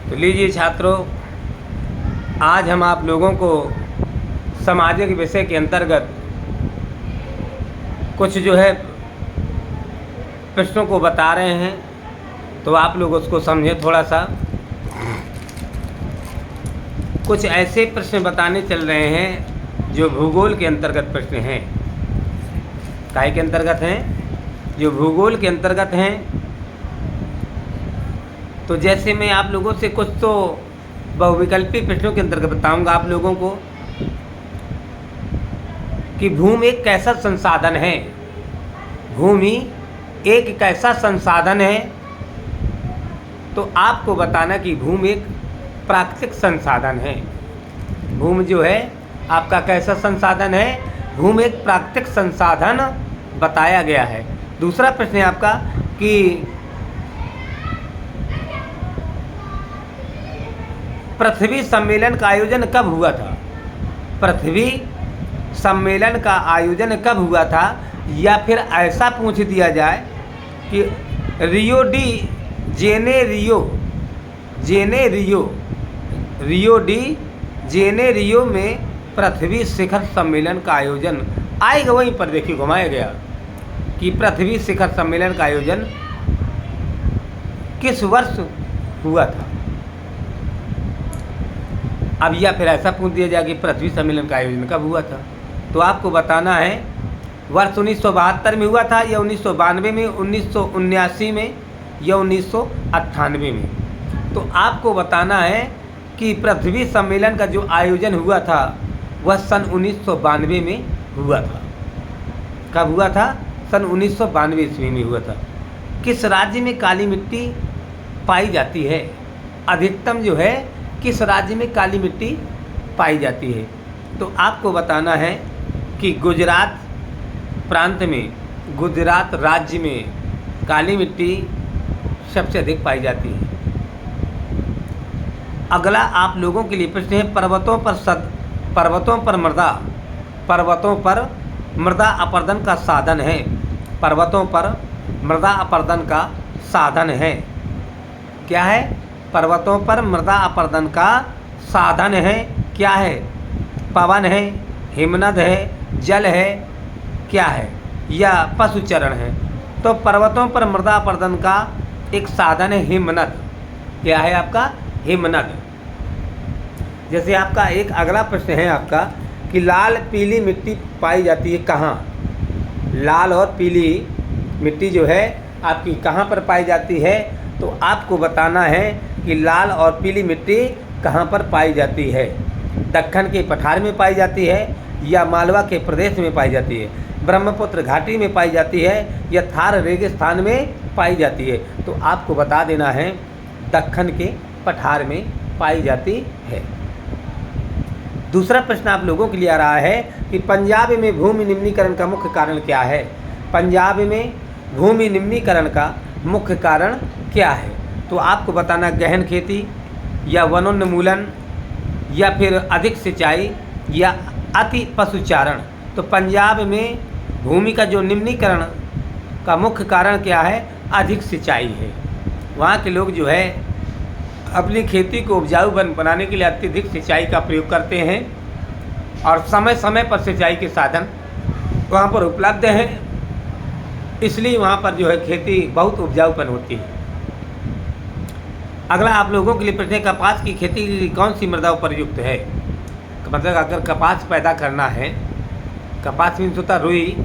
तो लीजिए छात्रों, आज हम आप लोगों को सामाजिक विषय के अंतर्गत कुछ जो है प्रश्नों को बता रहे हैं, तो आप लोग उसको समझें थोड़ा सा। कुछ ऐसे प्रश्न बताने चल रहे हैं जो भूगोल के अंतर्गत प्रश्न हैं। काय के अंतर्गत हैं? जो भूगोल के अंतर्गत हैं। तो जैसे मैं आप लोगों से कुछ तो बहुविकल्पी प्रश्नों के अंतर्गत बताऊंगा आप लोगों को कि भूमि एक कैसा संसाधन है। भूमि एक कैसा संसाधन है, तो आपको बताना कि भूमि एक प्राकृतिक संसाधन है। भूमि जो है आपका कैसा संसाधन है? भूमि एक प्राकृतिक संसाधन बताया गया है। दूसरा प्रश्न है आपका कि पृथ्वी सम्मेलन का आयोजन कब हुआ था। पृथ्वी सम्मेलन का आयोजन कब हुआ था, या फिर ऐसा पूछ दिया जाए कि रियो डी जेनेरियो में पृथ्वी शिखर सम्मेलन का आयोजन आएगा। वहीं पर देखिए घुमाया गया कि पृथ्वी शिखर सम्मेलन का आयोजन किस वर्ष हुआ था। अब या फिर ऐसा पूछ दिया जाए कि पृथ्वी सम्मेलन का आयोजन कब हुआ था, तो आपको बताना है वर्ष 1972 में हुआ था, या 1992 में, 1979 में, या 1998 में। तो आपको बताना है कि पृथ्वी सम्मेलन का जो आयोजन हुआ था वह सन 1992 में हुआ था। कब हुआ था? सन 1992 ईस्वी में हुआ था। किस राज्य में काली मिट्टी पाई जाती है? अधिकतम जो है किस राज्य में काली मिट्टी पाई जाती है? तो आपको बताना है कि गुजरात प्रांत में, गुजरात राज्य में काली मिट्टी सबसे अधिक पाई जाती है। अगला आप लोगों के लिए प्रश्न है पर्वतों पर मृदा अपरदन का साधन है। पर्वतों पर मृदा अपरदन का साधन है। क्या है? पर्वतों पर मृदा अपरदन का साधन है। क्या है? पवन है, हिमनद है, जल है, क्या है, या पशुचरण है। तो पर्वतों पर मृदा अपरदन का एक साधन है हिमनद। क्या है आपका? हिमनद। जैसे आपका एक अगला प्रश्न है आपका कि लाल पीली मिट्टी पाई जाती है कहाँ। लाल और पीली मिट्टी जो है आपकी कहाँ पर पाई जाती है, तो आपको बताना है कि लाल और पीली मिट्टी कहाँ पर पाई जाती है। दक्कन के पठार में पाई जाती है, या मालवा के प्रदेश में पाई जाती है, ब्रह्मपुत्र घाटी में पाई जाती है, या थार रेगिस्तान में पाई जाती है। तो आपको बता देना है दक्कन के पठार में पाई जाती है। दूसरा प्रश्न आप लोगों के लिए आ रहा है कि पंजाब में भूमि निम्नीकरण का मुख्य कारण क्या है। पंजाब में भूमि निम्नीकरण का मुख्य कारण क्या है? तो आपको बताना गहन खेती, या वनोन्मूलन, या फिर अधिक सिंचाई, या अति पशुचारण। तो पंजाब में भूमि का जो निम्नीकरण का मुख्य कारण क्या है? अधिक सिंचाई है। वहाँ के लोग जो है अपनी खेती को उपजाऊ बनाने के लिए अत्यधिक सिंचाई का प्रयोग करते हैं, और समय समय पर सिंचाई के साधन वहाँ पर उपलब्ध हैं, इसलिए वहाँ पर जो है खेती बहुत उपजाऊपन होती है। अगला आप लोगों के लिए प्रश्न है कपास की खेती के लिए कौन सी मृदा उपयुक्त है। मतलब अगर कपास पैदा करना है, कपास मीन्स होता रुई,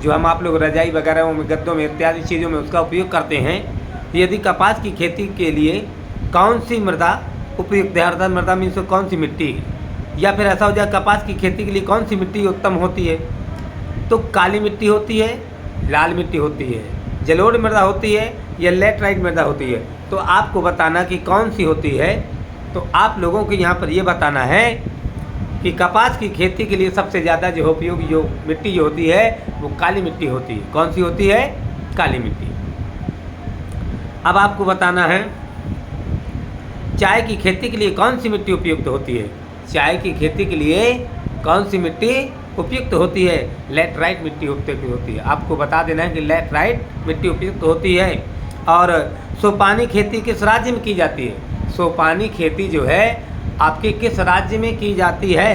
जो हम आप लोग रजाई वगैरह में, गद्दों में, इत्यादि चीज़ों में उसका उपयोग करते हैं। यदि कपास की खेती के लिए कौन सी मृदा उपयुक्त है, अर्थात मृदा मीन्स कौन सी मिट्टी, या फिर ऐसा हो जाए कपास की खेती के लिए कौन सी मिट्टी उत्तम होती है, तो काली मिट्टी होती है, लाल मिट्टी होती है, जलोढ़ मृदा होती है, या लैटराइट मृदा होती है। तो आपको बताना कि कौन सी होती है। तो आप लोगों को यहाँ पर ये बताना है कि कपास की खेती के लिए सबसे ज़्यादा जो उपयोगी जो मिट्टी जो होती है वो काली मिट्टी होती है। कौन सी होती है? काली मिट्टी। अब आपको बताना है चाय की खेती के लिए कौन सी मिट्टी उपयुक्त होती है। चाय की खेती के लिए कौन सी मिट्टी उपयुक्त होती है? लैटराइट मिट्टी उपयुक्त होती है। आपको बता देना है कि लैटराइट मिट्टी उपयुक्त होती है। और सोपानी खेती किस राज्य में की जाती है? सोपानी खेती जो है आपके किस राज्य में की जाती है?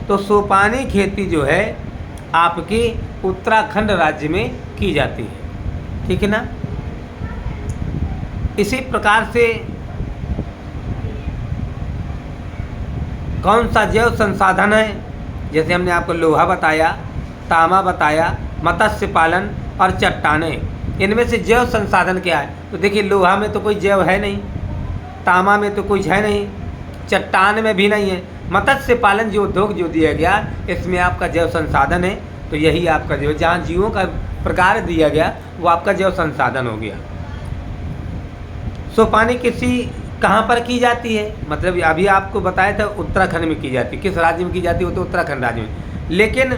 तो सोपानी खेती जो है आपकी उत्तराखंड राज्य में की जाती है। ठीक है ना। इसी प्रकार से कौन सा जैव संसाधन है? जैसे हमने आपको लोहा बताया, तांबा बताया, मत्स्य पालन और चट्टानें, इनमें से जैव संसाधन क्या है? तो देखिए लोहा में तो कोई जैव है नहीं, तांबा में तो कुछ है नहीं, चट्टान में भी नहीं है। मत्स्य पालन जो उद्योग जो दिया गया इसमें आपका जैव संसाधन है। तो यही आपका जो जहाँ जीवों का प्रकार दिया गया वो आपका जैव संसाधन हो गया। सोपानी कृषि कहाँ पर की जाती है? मतलब अभी आपको बताया था उत्तराखंड में की जाती है। किस राज्य में की जाती है? वो तो उत्तराखंड राज्य में। लेकिन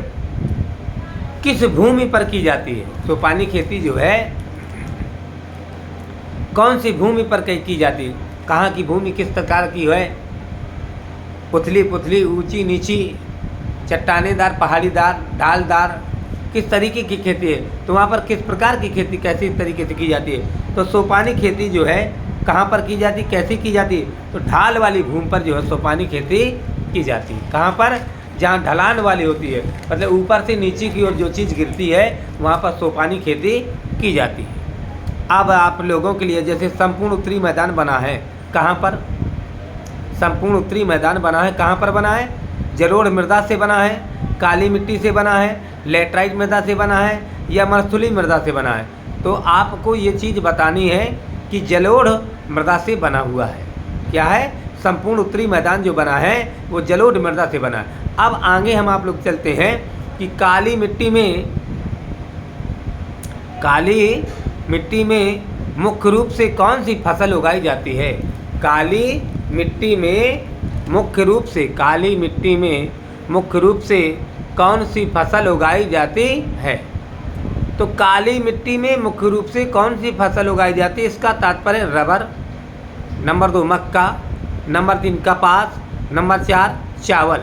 किस भूमि पर की जाती है? सोपानी खेती जो है कौन सी भूमि पर की जाती है? कहाँ की भूमि किस प्रकार की है? पुतली पुतली, ऊंची नीची, चट्टानेदार, पहाड़ीदार, ढालदार, किस तरीके की खेती है? तो वहाँ पर किस प्रकार की खेती कैसी तरीके से की जाती है? तो सोपानी खेती जो है कहाँ पर की जाती, कैसे की जाती है? तो ढाल वाली भूमि पर जो है सोपानी खेती की जाती है। कहाँ पर? जहाँ ढलान वाली होती है, मतलब ऊपर से नीचे की ओर जो चीज़ गिरती है वहाँ पर सोपानी खेती की जाती है। अब आप लोगों के लिए जैसे संपूर्ण उत्तरी मैदान बना है, कहाँ पर? संपूर्ण उत्तरी मैदान बना है, कहाँ पर बना है? जलोढ़ मृदा से बना है, काली मिट्टी से बना है, लेटराइट मृदा से बना है या मरसुली मृदा से बना है? तो आपको ये चीज़ बतानी है कि जलोढ़ मृदा से बना हुआ है। क्या है? संपूर्ण उत्तरी मैदान जो बना है वो जलोढ़ मृदा से बना है। अब आगे हम आप लोग चलते हैं कि काली मिट्टी में मुख्य रूप से कौन सी फसल उगाई जाती है? काली मिट्टी में मुख्य रूप से कौन सी फसल उगाई जाती है? तो काली मिट्टी में मुख्य रूप से कौन सी फसल उगाई जाती है? इसका तात्पर्य रबर, नंबर 2 मक्का, नंबर 3 कपास, नंबर 4 चावल।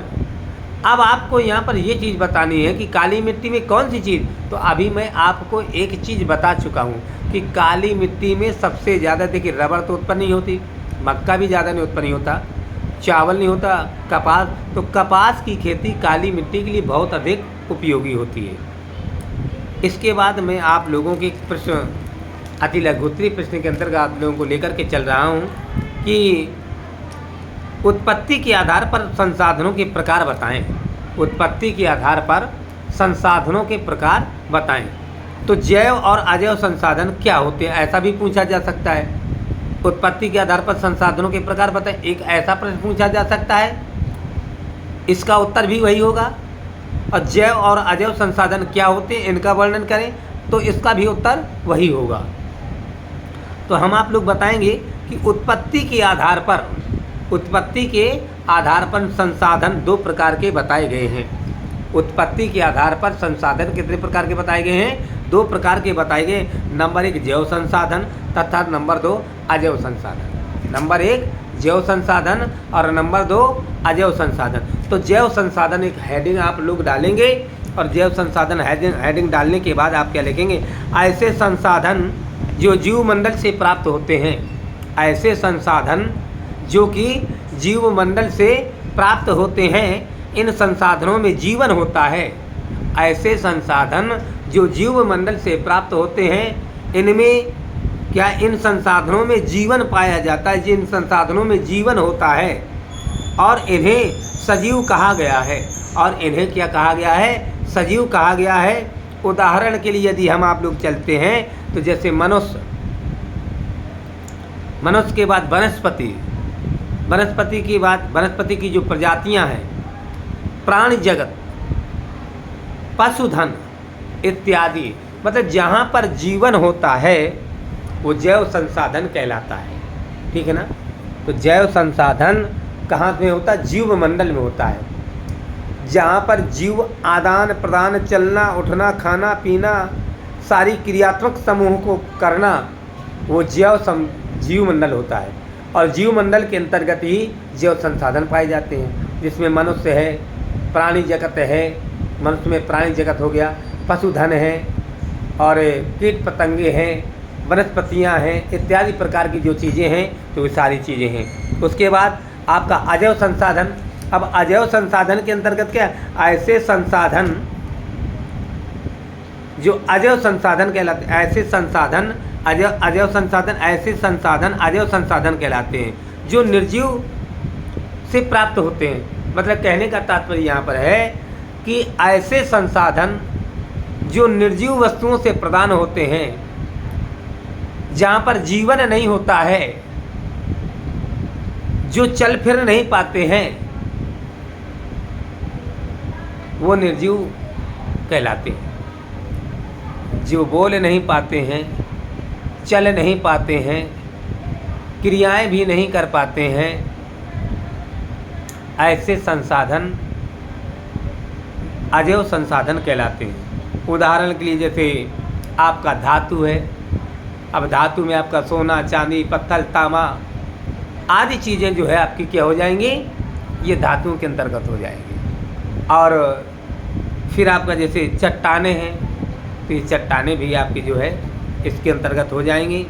अब आपको यहाँ पर ये चीज़ बतानी है कि काली मिट्टी में कौन सी चीज़। तो अभी मैं आपको एक चीज़ बता चुका हूँ कि काली मिट्टी में सबसे ज़्यादा, देखिए रबर तो उत्पन्न नहीं होती, मक्का भी ज़्यादा नहीं उत्पन्न होता, चावल नहीं होता, कपास। तो कपास की खेती काली मिट्टी के लिए बहुत अधिक उपयोगी होती है। इसके बाद मैं आप लोगों के प्रश्न अति लघुत्तरी प्रश्न के अंतर्गत आप लोगों को लेकर के चल रहा हूँ कि उत्पत्ति के आधार पर संसाधनों के प्रकार बताएं। उत्पत्ति के आधार पर संसाधनों के प्रकार बताएं। तो जैव और अजैव संसाधन क्या होते हैं, ऐसा भी पूछा जा सकता है। उत्पत्ति के आधार पर संसाधनों के प्रकार बताएं, एक ऐसा प्रश्न पूछा जा सकता है, इसका उत्तर भी वही होगा। और जैव और अजैव संसाधन क्या होते हैं, इनका वर्णन करें, तो इसका भी उत्तर वही होगा। तो हम आप लोग बताएंगे कि उत्पत्ति के आधार पर संसाधन 2 प्रकार के बताए गए हैं। उत्पत्ति के आधार पर संसाधन कितने प्रकार के बताए गए हैं? 2 प्रकार के बताए गए। नंबर 1 जैव संसाधन तथा नंबर 2 अजैव संसाधन। नंबर 1 जैव संसाधन और नंबर 2 अजैव संसाधन। तो जैव संसाधन एक हेडिंग आप लोग डालेंगे और जैव संसाधन हेडिंग डालने के बाद आप क्या लिखेंगे? ऐसे संसाधन जो जीवमंडल से प्राप्त होते हैं, ऐसे संसाधन जो कि जीवमंडल से प्राप्त होते हैं, इन संसाधनों में जीवन होता है। ऐसे संसाधन जो जीवमंडल से प्राप्त होते हैं, इनमें क्या, इन संसाधनों में जीवन पाया जाता है, जिन संसाधनों में जीवन होता है और इन्हें सजीव कहा गया है। और इन्हें क्या कहा गया है? सजीव कहा गया है। उदाहरण के लिए यदि हम आप लोग चलते हैं तो जैसे मनुष्य के बाद वनस्पति की जो प्रजातियां हैं, प्राणी जगत, पशुधन इत्यादि, मतलब जहाँ पर जीवन होता है वो जैव संसाधन कहलाता है। ठीक है ना। तो जैव संसाधन कहाँ में होता है? जीव मंडल में होता है। जहाँ पर जीव आदान प्रदान, चलना उठना, खाना पीना, सारी क्रियात्मक समूह को करना, वो जीव मंडल होता है। और जीव मंडल के अंतर्गत ही जैव संसाधन पाए जाते हैं, जिसमें मनुष्य है, प्राणी जगत है, मनुष्य में प्राणी जगत हो गया, पशुधन है और कीट पतंगे हैं, वनस्पतियाँ हैं, इत्यादि प्रकार की जो चीज़ें हैं, तो ये सारी चीज़ें हैं। उसके बाद आपका अजैव संसाधन। अब अजैव संसाधन के अंतर्गत क्या है? ऐसे संसाधन जो अजैव संसाधन कहलाते हैं, ऐसे संसाधन अजैव संसाधन, ऐसे संसाधन अजैव संसाधन कहलाते हैं जो निर्जीव से प्राप्त होते हैं। मतलब कहने का तात्पर्य यहाँ पर है कि ऐसे संसाधन जो निर्जीव वस्तुओं से प्रदान होते हैं, जहाँ पर जीवन नहीं होता है, जो चल फिर नहीं पाते हैं, वो निर्जीव कहलाते हैं। जो बोल नहीं पाते हैं, चल नहीं पाते हैं, क्रियाएं भी नहीं कर पाते हैं, ऐसे संसाधन अजैव संसाधन कहलाते हैं। उदाहरण के लिए जैसे आपका धातु है। अब धातु में आपका सोना, चांदी, पत्थर, तांबा आदि चीज़ें जो है आपकी क्या हो जाएंगी? ये धातुओं के अंतर्गत हो जाएंगी। और फिर आपका जैसे चट्टानें हैं, तो ये चट्टानें भी आपकी जो है इसके अंतर्गत हो जाएंगी।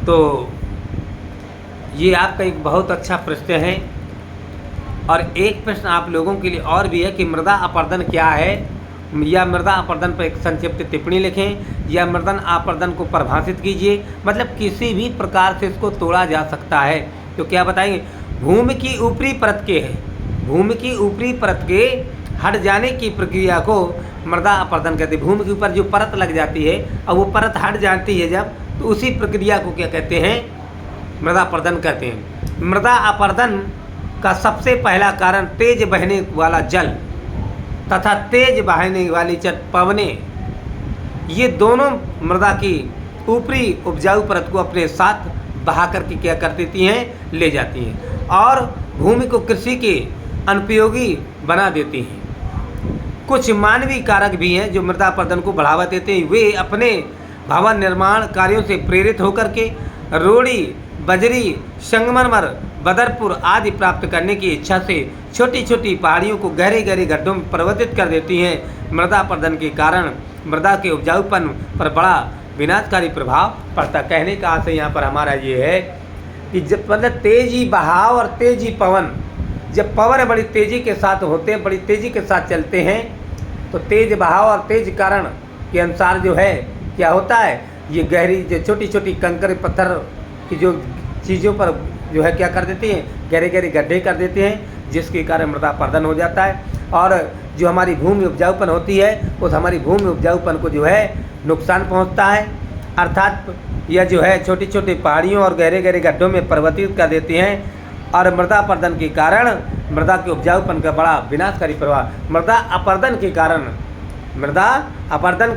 तो ये आपका एक बहुत अच्छा प्रश्न है। और एक प्रश्न आप लोगों के लिए और भी है कि मृदा अपरदन क्या है, या मृदा अपरदन पर एक संक्षिप्त टिप्पणी लिखें, या मृदा अपरदन को परिभाषित कीजिए। मतलब किसी भी प्रकार से इसको तोड़ा जा सकता है। तो क्या बताएंगे? भूमि की ऊपरी परत के भूमि की ऊपरी परत के हट जाने की प्रक्रिया को मृदा अपरदन कहते हैं। भूमि के ऊपर जो परत लग जाती है और वो परत हट जाती है जब, तो उसी प्रक्रिया को क्या कहते हैं? मृदा अपरदन कहते हैं। मृदा अपरदन का सबसे पहला कारण तेज बहने वाला जल तथा तेज बहने वाली पवनें, ये दोनों मृदा की ऊपरी उपजाऊ परत को अपने साथ बहा करके क्या कर देती हैं? ले जाती हैं और भूमि को कृषि के अनुपयोगी बना देती हैं। कुछ मानवीय कारक भी हैं जो मृदा अपरदन को बढ़ावा देते हैं। वे अपने भवन निर्माण कार्यों से प्रेरित होकर के रोड़ी, बजरी, संगमरमर, बदरपुर आदि प्राप्त करने की इच्छा से छोटी छोटी पहाड़ियों को गहरे गहरे गड्ढों में परिवर्तित कर देती हैं। मृदा अपरदन के कारण मृदा के उपजाऊपन पर बड़ा विनाशकारी प्रभाव पड़ता। कहने का आशय यहाँ पर हमारा ये है कि जब मतलब तेजी बहाव और तेजी पवन, जब पवन बड़ी तेज़ी के साथ होते हैं, बड़ी तेज़ी के साथ चलते हैं, तो तेज बहाव और तेज कारण के अनुसार जो है क्या होता है? ये गहरी जो छोटी छोटी कंकड़ पत्थर की जो चीज़ों पर जो है क्या कर देते हैं? गहरे गहरे गड्ढे कर देते हैं, जिसके कारण मृदा अपरदन हो जाता है। और जो हमारी भूमि उपजाऊपन होती है, उस हमारी भूमि उपजाऊपन को जो है नुकसान पहुंचता है। अर्थात यह जो है छोटी छोटी पहाड़ियों और गहरे गहरे गड्ढों में परिवर्तित कर देते हैं। और मृदा अपरदन के कारण मृदा के उपजाऊपन का बड़ा विनाशकारी प्रभाव, मृदा अपरदन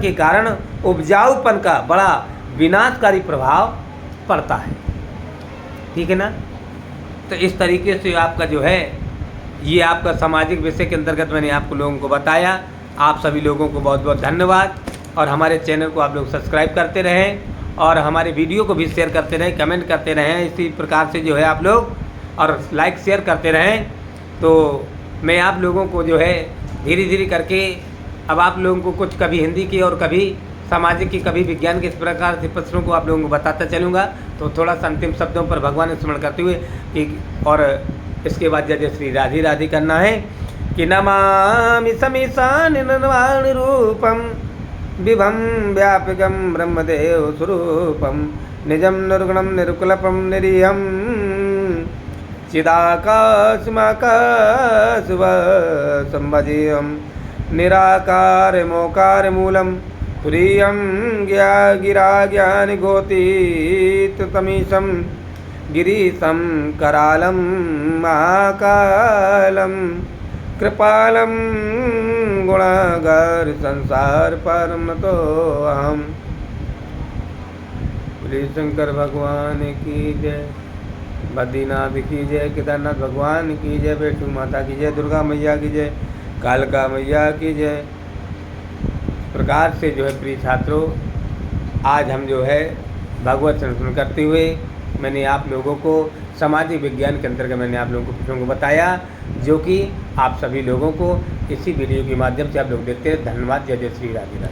के कारण उपजाऊपन का बड़ा विनाशकारी प्रभाव पड़ता है। ठीक है ना? तो इस तरीके से आपका जो है ये आपका सामाजिक विषय के अंतर्गत मैंने आपको लोगों को बताया। आप सभी लोगों को बहुत बहुत धन्यवाद। और हमारे चैनल को आप लोग सब्सक्राइब करते रहें और हमारे वीडियो को भी शेयर करते रहें, कमेंट करते रहें। इसी प्रकार से जो है आप लोग और लाइक शेयर करते रहें। तो मैं आप लोगों को जो है धीरे धीरे करके अब आप लोगों को कुछ कभी हिंदी की और कभी सामाजिक की, कभी विज्ञान के इस प्रकार से प्रश्नों को आप लोगों को बताता चलूँगा। तो थोड़ा सा अंतिम शब्दों पर भगवान स्मरण करते हुए कि और इसके बाद जय श्री राधे राधे करना है कि नमामि समीशान निर्वाण रूपम विभम व्यापकम ब्रह्मदेव स्वरूपम निजम निर्गुणम निर्कुलपम निरीहम चिदाकाशमाकाशवसंभजेयम निराकार मोकार मूलम तुरीयं गिरा ज्ञानगोतीतमीशं गिरीशं करालं महाकालं कृपालं गुणागार संसार परम तो अहम। बोले शंकर भगवान की जय, बद्रीनाथ की जय, केदारनाथ भगवान की जय, बैठू माता की जय, दुर्गा मैया की जय, कालका मैया की जय। प्रकार से जो है प्रिय छात्रों, आज हम जो है भगवत संस्मरण करते हुए मैंने आप लोगों को सामाजिक विज्ञान के अंतर्गत मैंने आप लोगों को प्रश्नों को बताया, जो कि आप सभी लोगों को इसी वीडियो के माध्यम से आप लोग देखते हैं। धन्यवाद। जय जय श्री राधे राधे।